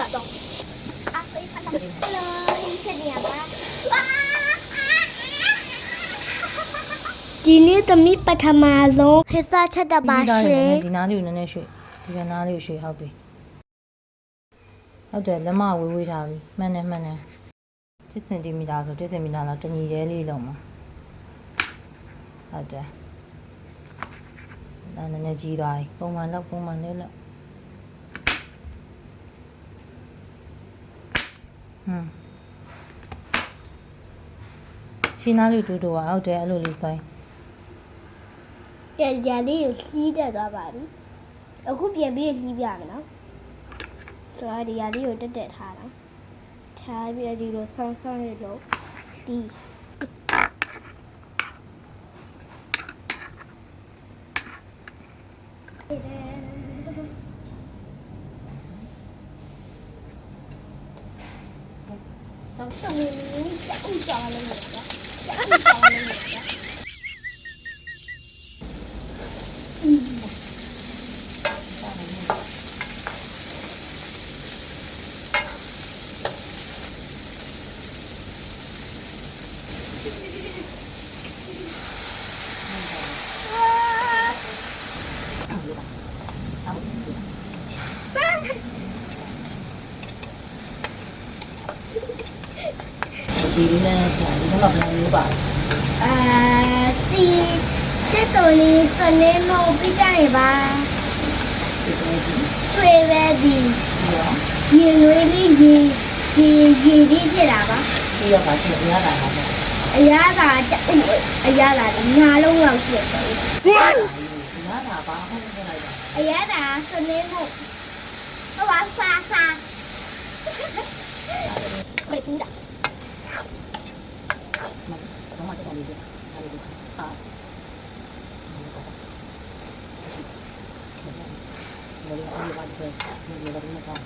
ရတော့အာဖေးဖတ်တာလောဟင်းချက်နေရပါဒီနေ့သမီးပထမဆုံးဟစ်စားချက်တပါရှင်ဒီနားလေးကိုနည်းနည်းရွှေ့ဒီကနားလေးကိုရွှေ့ဟုတ်ပြီဟုတ်တယ်လက်မဝေးဝေးထားပြီမှန်တယ်10 cm ဆို10 cm လောက်တညီရဲလေးလုံးမှာဟုတ်တယ်နည်းနည်းကြီးသွားပြီပုံမှန်လေးလောက်ရှင်းသားလေးတူတူอ่ะဟုတ်တယ်အဲ့လိုလေးပိုင်းကြံကြံလေးကိုလှီးတက်သွားပါပြီအခုပြန်ပြီးလှီးပြမယ်နော်ဆိုတော့ဒီရလေးကိုတက်ထားတာထားပြီးဒီလိုဆောင်းရလို့လှီးတော့ဆောင်းလို့ကြောက်လို့ရတယ်ဒီလေးနဲ့ဒီတော့ဘယ်လိုပါဒီတက်တော်လေးစနေမို့ပြကြရပါဆွေပဲဒီရေရွေးလေးရေဖြစ်တာပါပြီးတော့ပါချင်ရတာပါအရသာအရသာညာလုံးလောက်ဖြစ်တယ်ရတာပါဟုတ်ကဲ့လိုက်တာအရသာစနေမို့ဟောပါစာပြေးပြီးတာမမတက်လေးဟာဘယ်လိုလဲဘာလဲဘယ်လိုလဲမကောင်း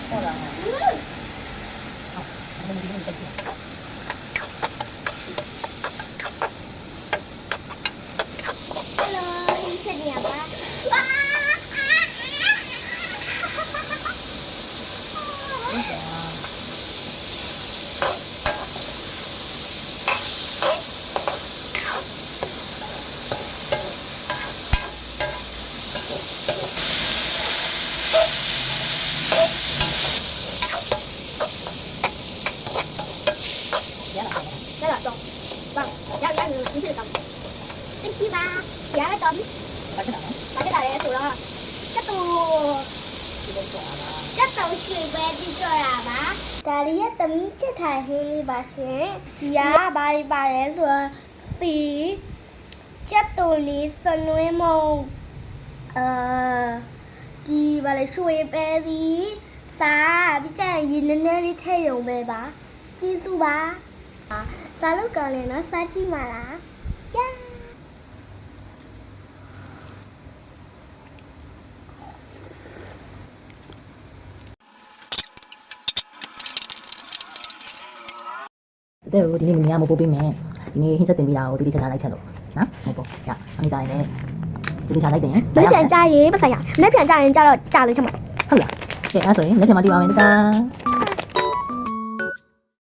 ဟုတ်လားဒါရီရဲ့သမီးချက်ထိုင်ဟင်းလေးပါရှင်ဒီကဘာတွေပါတယ်ဆိုတော့စီချက်တူလေးစနွေးမုံဒီဘာလဲရွှေပဲစီစားပြီးကြရင်ရေနည်းနည်းလေးထည့်ရုံပဲပါကျေးဇူးပါစားလို့ကောင်းတယ်နော်စားကြည့်ပါလားကြာတဲ့ကိုဒီနေ့မင်းမပို့ပေးမယ်ဒီနေ့ဟင်းချက်တင်ပေးတာကိုတိတိကျကျလိုက်ချက်လို့နော်ဟုတ်ပေါ့ရအမေကြရင်လည်းတိတိကျလိုက်တယ်လက်ပြန်ကြရင်မဆိုင်ရလက်ပြန်ကြရင်ကြတော့ကြာလို့ချက်မှာဟုတ်လားကဲအဲ့ဆိုရင်လက်ပြန်မတီးပါမယ်တတာ